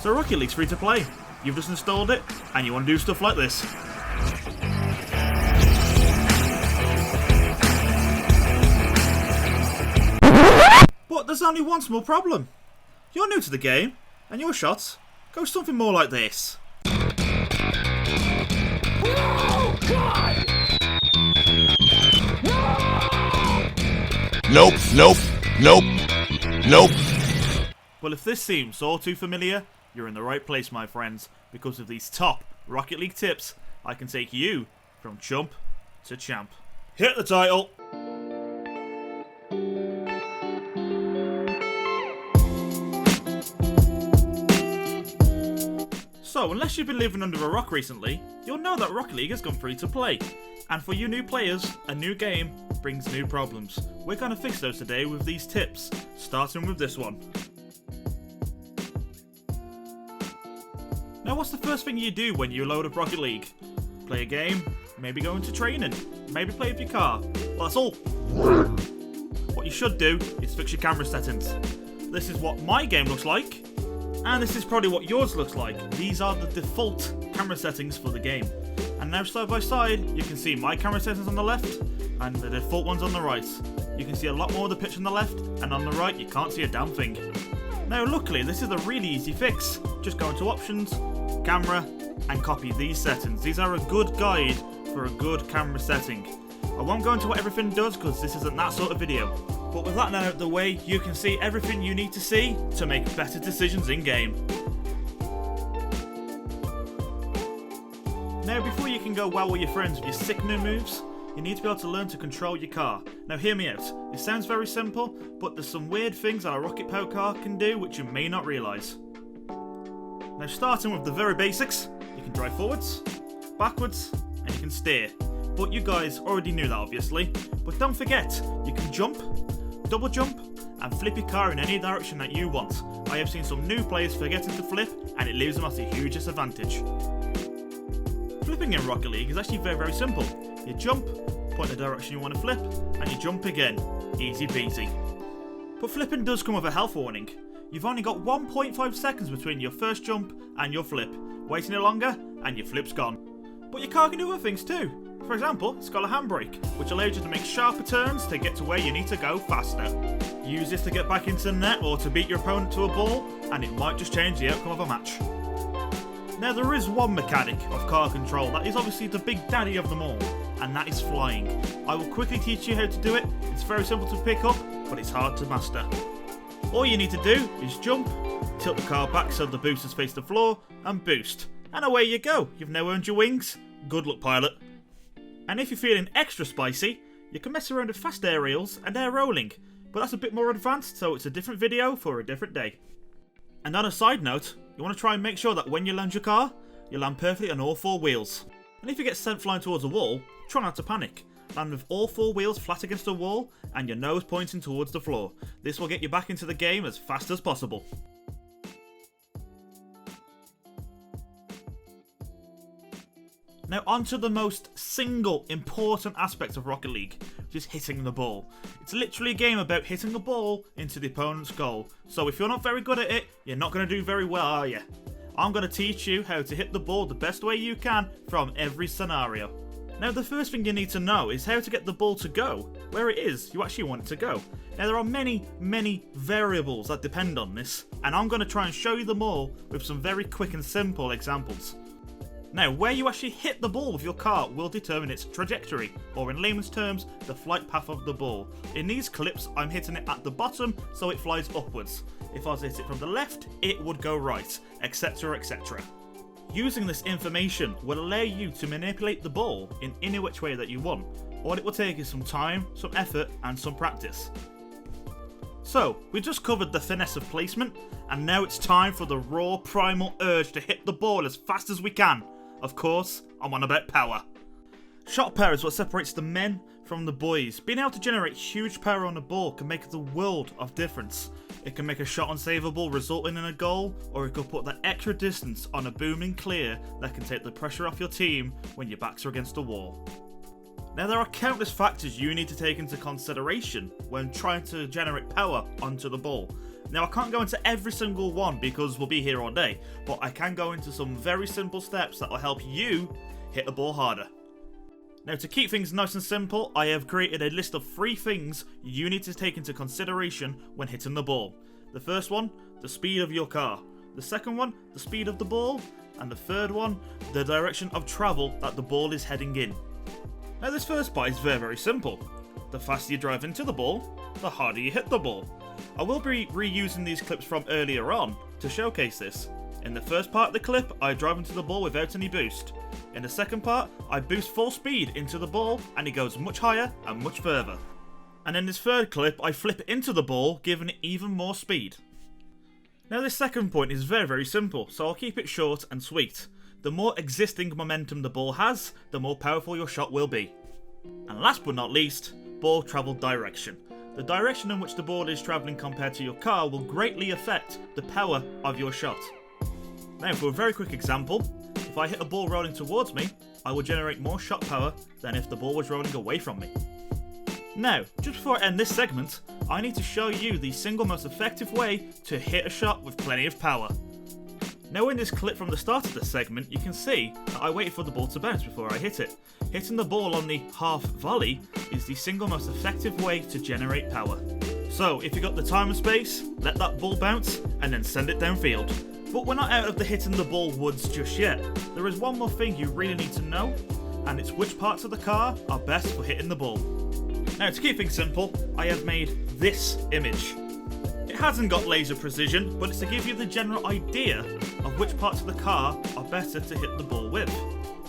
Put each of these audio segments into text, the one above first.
So Rocket League's free to play. You've just installed it, and you want to do stuff like this. But there's only one small problem. You're new to the game, and your shots go something more like this. Oh, God! Nope, nope, nope, nope. Well, if this seems all too familiar, you're in the right place, my friends, because of these top Rocket League tips, I can take you from chump to champ. Hit the title! So, unless you've been living under a rock recently, you'll know that Rocket League has gone free to play. And for you new players, a new game brings new problems. We're going to fix those today with these tips, starting with this one. Now, what's the first thing you do when you load up Rocket League? Play a game, maybe go into training, maybe play with your car. Well, that's all. What you should do is fix your camera settings. This is what my game looks like, and this is probably what yours looks like. These are the default camera settings for the game. And now side by side, you can see my camera settings on the left, and the default ones on the right. You can see a lot more of the pitch on the left, and on the right you can't see a damn thing. Now luckily this is a really easy fix. Just go into options, camera, and copy these settings. These are a good guide for a good camera setting. I won't go into what everything does because this isn't that sort of video. But with that now out of the way, you can see everything you need to see to make better decisions in game. Now before you can go wow all your friends with your sick new moves, you need to be able to learn to control your car. Now hear me out, it sounds very simple, but there's some weird things that a rocket powered car can do which you may not realise. Now starting with the very basics, you can drive forwards, backwards, and you can steer. But you guys already knew that obviously, but don't forget, you can jump, double jump, and flip your car in any direction that you want. I have seen some new players forgetting to flip, and it leaves them at a huge disadvantage. Flipping in Rocket League is actually very, very simple. You jump, point the direction you want to flip, and you jump again. Easy peasy. But flipping does come with a health warning. You've only got 1.5 seconds between your first jump and your flip. Wait any longer, and your flip's gone. But your car can do other things too. For example, it's got a handbrake, which allows you to make sharper turns to get to where you need to go faster. Use this to get back into the net or to beat your opponent to a ball, and it might just change the outcome of a match. Now there is one mechanic of car control that is obviously the big daddy of them all, and that is flying. I will quickly teach you how to do it. It's very simple to pick up, but it's hard to master. All you need to do is jump, tilt the car back so the boosters face the floor, and boost. And away you go, you've now earned your wings. Good luck, pilot. And if you're feeling extra spicy, you can mess around with fast aerials and air rolling, but that's a bit more advanced, so it's a different video for a different day. And on a side note, you want to try and make sure that when you land your car, you land perfectly on all four wheels. And if you get sent flying towards a wall, try not to panic. Land with all four wheels flat against the wall and your nose pointing towards the floor. This will get you back into the game as fast as possible. Now onto the most single important aspect of Rocket League, which is hitting the ball. It's literally a game about hitting the ball into the opponent's goal. So if you're not very good at it, you're not going to do very well, are you? I'm going to teach you how to hit the ball the best way you can from every scenario. Now the first thing you need to know is how to get the ball to go where it is you actually want it to go. Now there are many variables that depend on this, and I'm going to try and show you them all with some very quick and simple examples. Now, where you actually hit the ball with your car will determine its trajectory, or in layman's terms, the flight path of the ball. In these clips, I'm hitting it at the bottom, so it flies upwards. If I was to hit it from the left, it would go right, etc, etc. Using this information will allow you to manipulate the ball in any which way that you want. All it will take is some time, some effort, and some practice. So, we just covered the finesse of placement, and now it's time for the raw primal urge to hit the ball as fast as we can. Of course, I'm on about power. Shot power is what separates the men from the boys. Being able to generate huge power on a ball can make the world of difference. It can make a shot unsavable, resulting in a goal, or it could put that extra distance on a booming clear that can take the pressure off your team when your backs are against a wall. Now there are countless factors you need to take into consideration when trying to generate power onto the ball. Now I can't go into every single one because we'll be here all day, but I can go into some very simple steps that will help you hit the ball harder. Now to keep things nice and simple, I have created a list of 3 things you need to take into consideration when hitting the ball. The first one, the speed of your car. The second one, the speed of the ball. And the third one, the direction of travel that the ball is heading in. Now this first part is very simple. The faster you drive into the ball, the harder you hit the ball. I will be reusing these clips from earlier on to showcase this. In the first part of the clip, I drive into the ball without any boost. In the second part, I boost full speed into the ball and it goes much higher and much further. And in this third clip, I flip into the ball, giving it even more speed. Now this second point is very simple, so I'll keep it short and sweet. The more existing momentum the ball has, the more powerful your shot will be. And last but not least, ball travel direction. The direction in which the ball is travelling compared to your car will greatly affect the power of your shot. Now for a very quick example, if I hit a ball rolling towards me, I will generate more shot power than if the ball was rolling away from me. Now, just before I end this segment, I need to show you the single most effective way to hit a shot with plenty of power. Now in this clip from the start of the segment, you can see that I waited for the ball to bounce before I hit it. Hitting the ball on the half volley is the single most effective way to generate power. So if you got the time and space, let that ball bounce and then send it downfield. But we're not out of the hitting the ball woods just yet. There is one more thing you really need to know, and it's which parts of the car are best for hitting the ball. Now to keep things simple, I have made this image. It hasn't got laser precision, but it's to give you the general idea of which parts of the car are better to hit the ball with.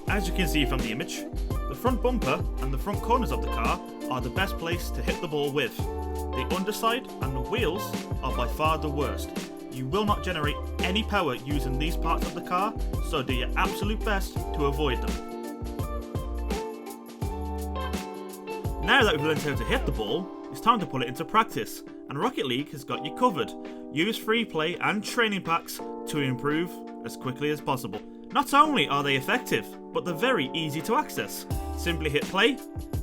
As you can see from the image, the front bumper and the front corners of the car are the best place to hit the ball with. The underside and the wheels are by far the worst. You will not generate any power using these parts of the car, so do your absolute best to avoid them. Now that we've learned how to hit the ball, it's time to put it into practice, and Rocket League has got you covered. Use free play and training packs to improve as quickly as possible. Not only are they effective, but they're very easy to access. Simply hit play,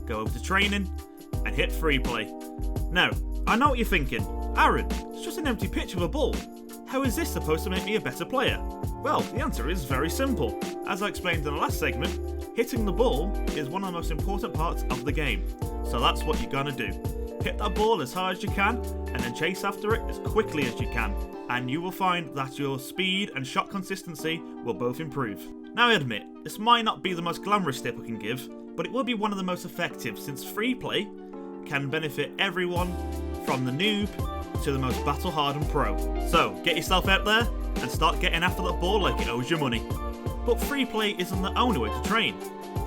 go over to training, and hit free play. Now, I know what you're thinking. Aaron, it's just an empty pitch of a ball. How is this supposed to make me a better player? Well, the answer is very simple. As I explained in the last segment, hitting the ball is one of the most important parts of the game. So that's what you're gonna do. Hit that ball as hard as you can, and then chase after it as quickly as you can. And you will find that your speed and shot consistency will both improve. Now I admit, this might not be the most glamorous tip I can give, but it will be one of the most effective since free play can benefit everyone from the noob to the most battle-hardened pro. So get yourself out there and start getting after that ball like it owes you money. But free play isn't the only way to train.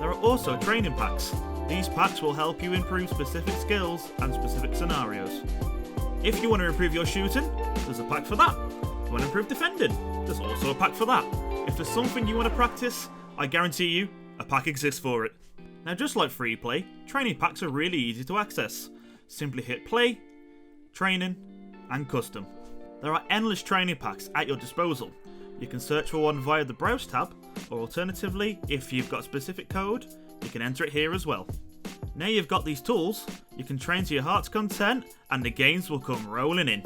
There are also training packs. These packs will help you improve specific skills and specific scenarios. If you want to improve your shooting, there's a pack for that. If you want to improve defending, there's also a pack for that. If there's something you want to practice, I guarantee you, a pack exists for it. Now just like free play, training packs are really easy to access. Simply hit play, training, and custom. There are endless training packs at your disposal. You can search for one via the browse tab, or alternatively, if you've got a specific code, you can enter it here as well. Now you've got these tools, you can train to your heart's content and the gains will come rolling in.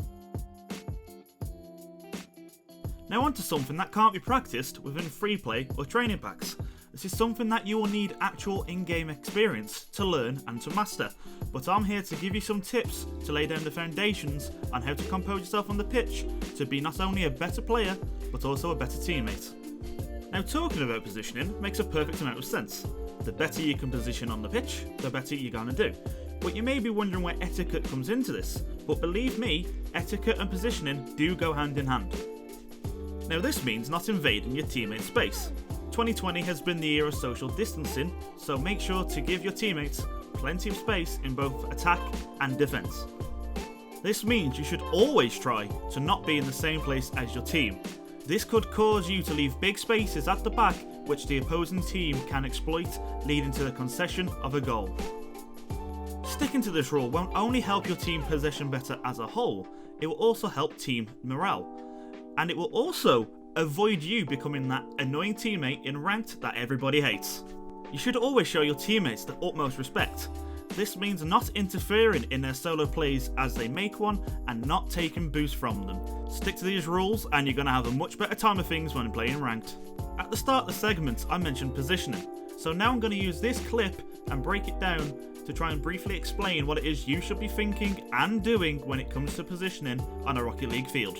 Now onto something that can't be practiced within free play or training packs. This is something that you will need actual in-game experience to learn and to master, but I'm here to give you some tips to lay down the foundations on how to compose yourself on the pitch to be not only a better player, but also a better teammate. Now talking about positioning makes a perfect amount of sense. The better you can position on the pitch, the better you're gonna do. But you may be wondering where etiquette comes into this, but believe me, etiquette and positioning do go hand in hand. Now this means not invading your teammate's space. 2020 has been the year of social distancing, so make sure to give your teammates plenty of space in both attack and defence. This means you should always try to not be in the same place as your team. This could cause you to leave big spaces at the back which the opposing team can exploit, leading to the concession of a goal. Sticking to this rule won't only help your team possession better as a whole, it will also help team morale. And it will also avoid you becoming that annoying teammate in ranked that everybody hates. You should always show your teammates the utmost respect. This means not interfering in their solo plays as they make one and not taking boosts from them. Stick to these rules and you're going to have a much better time of things when playing ranked. At the start of the segment I mentioned positioning, so now I'm going to use this clip and break it down to try and briefly explain what it is you should be thinking and doing when it comes to positioning on a Rocket League field.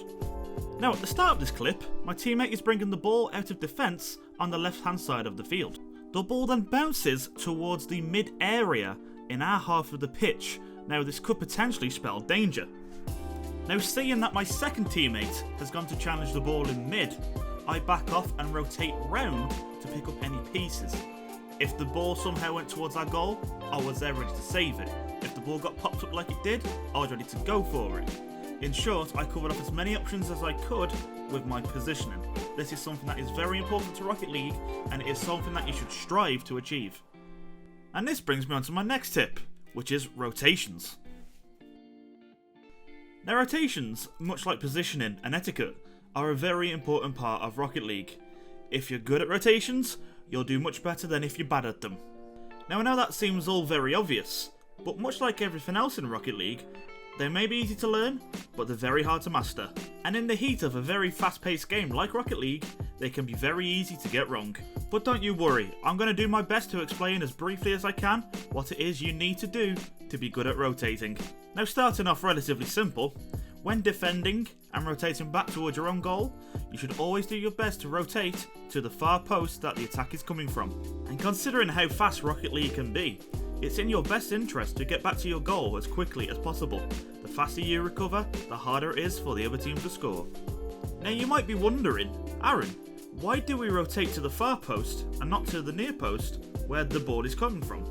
Now at the start of this clip, my teammate is bringing the ball out of defence on the left hand side of the field. The ball then bounces towards the mid area in our half of the pitch. Now this could potentially spell danger. Now seeing that my second teammate has gone to challenge the ball in mid, I back off and rotate round to pick up any pieces. If the ball somehow went towards our goal, I was there ready to save it. If the ball got popped up like it did, I was ready to go for it. In short, I covered off as many options as I could with my positioning. This is something that is very important to Rocket League, and it is something that you should strive to achieve. And this brings me on to my next tip, which is rotations. Now rotations, much like positioning and etiquette, are a very important part of Rocket League. If you're good at rotations, you'll do much better than if you're bad at them. Now I know that seems all very obvious, but much like everything else in Rocket League, they may be easy to learn, but they're very hard to master. And in the heat of a very fast-paced game like Rocket League, they can be very easy to get wrong. But don't you worry, I'm going to do my best to explain as briefly as I can what it is you need to do to be good at rotating. Now starting off relatively simple, when defending and rotating back towards your own goal, you should always do your best to rotate to the far post that the attack is coming from. And considering how fast Rocket League can be, it's in your best interest to get back to your goal as quickly as possible. The faster you recover, the harder it is for the other team to score. Now you might be wondering, Aaron, why do we rotate to the far post and not to the near post where the ball is coming from?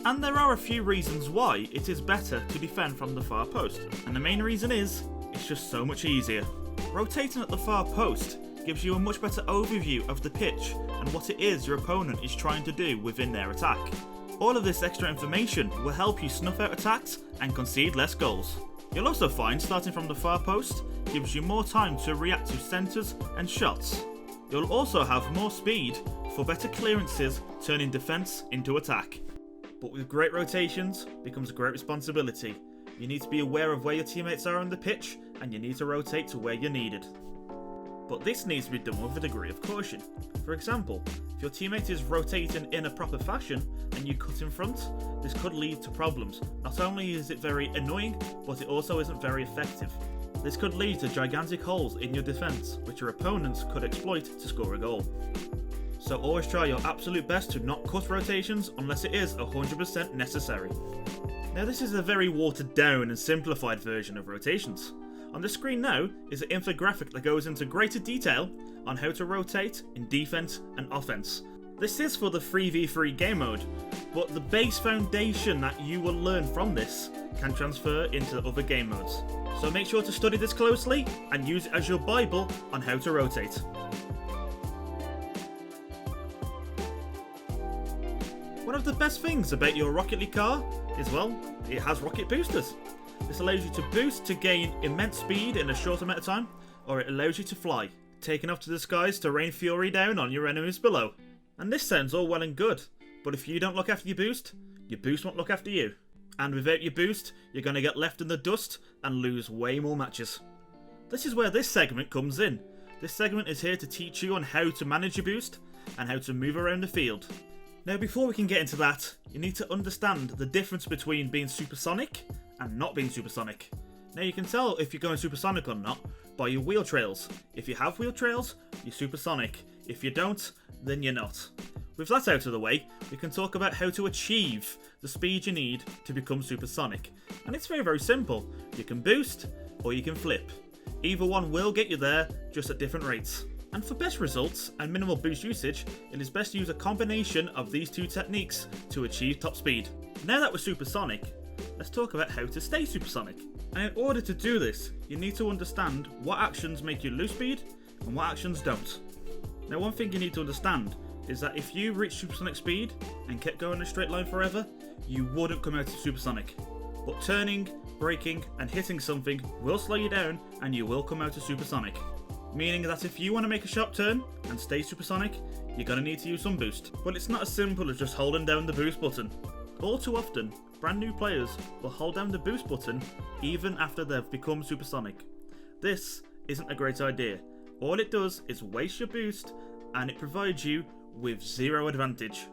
And there are a few reasons why it is better to defend from the far post, and the main reason is, it's just so much easier. Rotating at the far post gives you a much better overview of the pitch and what it is your opponent is trying to do within their attack. All of this extra information will help you snuff out attacks and concede less goals. You'll also find starting from the far post gives you more time to react to centres and shots. You'll also have more speed for better clearances, turning defence into attack. But with great rotations becomes a great responsibility. You need to be aware of where your teammates are on the pitch and you need to rotate to where you're needed. But this needs to be done with a degree of caution. For example, if your teammate is rotating in a proper fashion and you cut in front, this could lead to problems. Not only is it very annoying, but it also isn't very effective. This could lead to gigantic holes in your defence, which your opponents could exploit to score a goal. So always try your absolute best to not cut rotations unless it is 100% necessary. Now this is a very watered down and simplified version of rotations. On the screen now is an infographic that goes into greater detail on how to rotate in defense and offense. This is for the 3v3 game mode, but the base foundation that you will learn from this can transfer into other game modes. So make sure to study this closely and use it as your Bible on how to rotate. One of the best things about your Rocket League car is, well, it has rocket boosters. This allows you to boost to gain immense speed in a short amount of time, or it allows you to fly, taking off to the skies to rain fury down on your enemies below. And this sounds all well and good, but if you don't look after your boost won't look after you. And without your boost, you're going to get left in the dust and lose way more matches. This is where this segment comes in. This segment is here to teach you on how to manage your boost and how to move around the field. Now before we can get into that, you need to understand the difference between being supersonic and not being supersonic. Now you can tell if you're going supersonic or not by your wheel trails. If you have wheel trails, you're supersonic. If you don't, then you're not. With that out of the way, we can talk about how to achieve the speed you need to become supersonic. And it's very, very simple. You can boost or you can flip. Either one will get you there, just at different rates. And for best results and minimal boost usage, it is best to use a combination of these two techniques to achieve top speed. Now that we're supersonic, let's talk about how to stay supersonic. And in order to do this, you need to understand what actions make you lose speed and what actions don't. Now one thing you need to understand is that if you reach supersonic speed and kept going in a straight line forever, you wouldn't come out of supersonic. But turning, braking and hitting something will slow you down and you will come out of supersonic. Meaning that if you want to make a sharp turn and stay supersonic, you're going to need to use some boost. But it's not as simple as just holding down the boost button. All too often, brand new players will hold down the boost button even after they've become supersonic. This isn't a great idea. All it does is waste your boost and it provides you with zero advantage.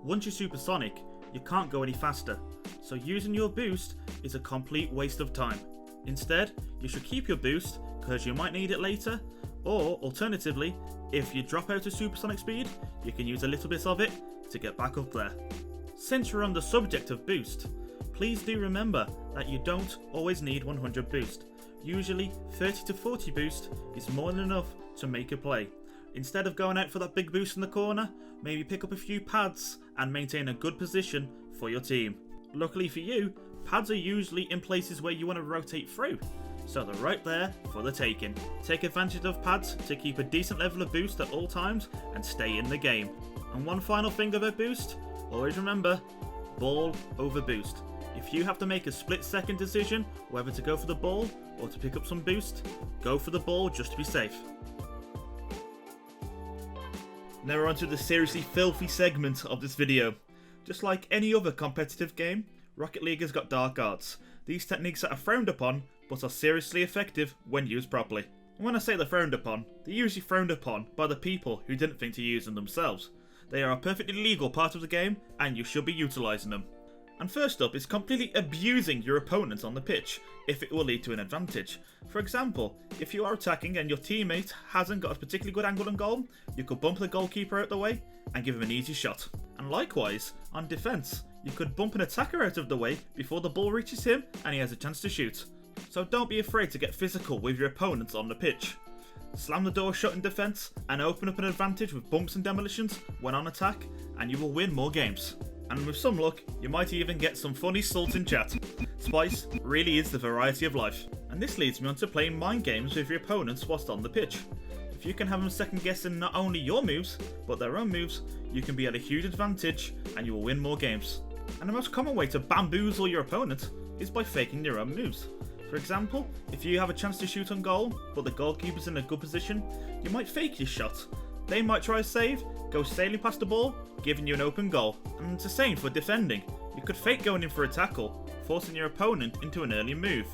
Once you're supersonic, you can't go any faster, so using your boost is a complete waste of time. Instead, you should keep your boost because you might need it later, or alternatively, if you drop out of supersonic speed, you can use a little bit of it to get back up there. Since we're on the subject of boost, please do remember that you don't always need 100 boost. Usually 30 to 40 boost is more than enough to make a play. Instead of going out for that big boost in the corner, maybe pick up a few pads and maintain a good position for your team. Luckily for you, pads are usually in places where you want to rotate through, so they're right there for the taking. Take advantage of pads to keep a decent level of boost at all times and stay in the game. And one final thing about boost, always remember, ball over boost. If you have to make a split-second decision whether to go for the ball or to pick up some boost, go for the ball just to be safe. Now we're on to the seriously filthy segment of this video. Just like any other competitive game, Rocket League has got Darkguards. These techniques are frowned upon, but are seriously effective when used properly. And when I say they're frowned upon, they're usually frowned upon by the people who didn't think to use them themselves. They are a perfectly legal part of the game, and you should be utilising them. And first up is completely abusing your opponent on the pitch, if it will lead to an advantage. For example, if you are attacking and your teammate hasn't got a particularly good angle on goal, you could bump the goalkeeper out the way and give him an easy shot. And likewise, on defence, you could bump an attacker out of the way before the ball reaches him and he has a chance to shoot. So don't be afraid to get physical with your opponents on the pitch. Slam the door shut in defence and open up an advantage with bumps and demolitions when on attack, and you will win more games. And with some luck, you might even get some funny salt in chat. Spice really is the variety of life. And this leads me on to playing mind games with your opponents whilst on the pitch. If you can have them second guessing not only your moves, but their own moves, you can be at a huge advantage and you will win more games. And the most common way to bamboozle your opponent is by faking your own moves. For example, if you have a chance to shoot on goal, but the goalkeeper's in a good position, you might fake your shot. They might try a save, go sailing past the ball, giving you an open goal. And it's the same for defending. You could fake going in for a tackle, forcing your opponent into an early move.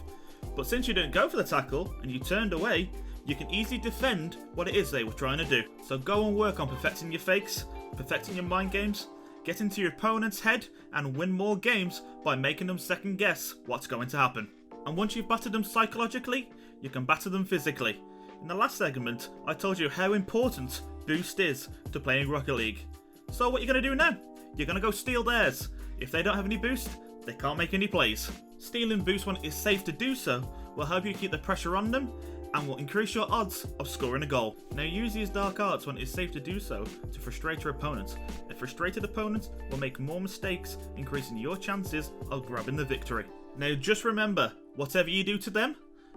But since you didn't go for the tackle and you turned away, you can easily defend what it is they were trying to do. So go and work on perfecting your fakes, perfecting your mind games, get into your opponent's head and win more games by making them second guess what's going to happen. And once you've battered them psychologically, you can batter them physically. In the last segment, I told you how important boost is to playing Rocket League. So what you're going to do now? You're going to go steal theirs. If they don't have any boost, they can't make any plays. Stealing boost when it is safe to do so will help you keep the pressure on them and will increase your odds of scoring a goal. Now use these dark arts when it is safe to do so to frustrate your opponent. A frustrated opponent will make more mistakes, increasing your chances of grabbing the victory. Now just remember, whatever you do to them,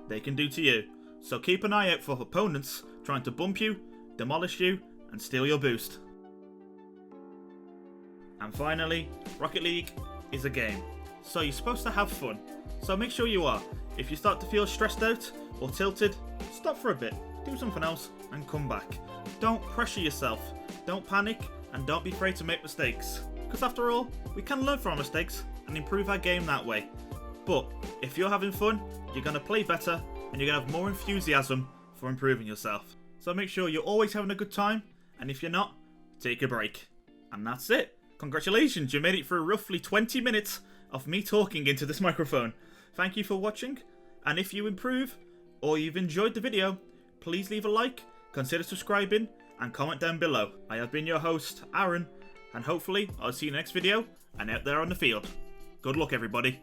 they can do to you. So keep an eye out for opponents trying to bump you, demolish you, and steal your boost. And finally, Rocket League is a game. So you're supposed to have fun. So make sure you are. If you start to feel stressed out or tilted, stop for a bit, do something else, and come back. Don't pressure yourself, don't panic, and don't be afraid to make mistakes. Because after all, we can learn from our mistakes and improve our game that way. But if you're having fun, you're going to play better, and you're going to have more enthusiasm for improving yourself. So make sure you're always having a good time, and if you're not, take a break. And that's it. Congratulations, you made it through roughly 20 minutes of me talking into this microphone. Thank you for watching, and if you improve, or you've enjoyed the video, please leave a like, consider subscribing, and comment down below. I have been your host, Aaron, and hopefully I'll see you in the next video, and out there on the field. Good luck everybody.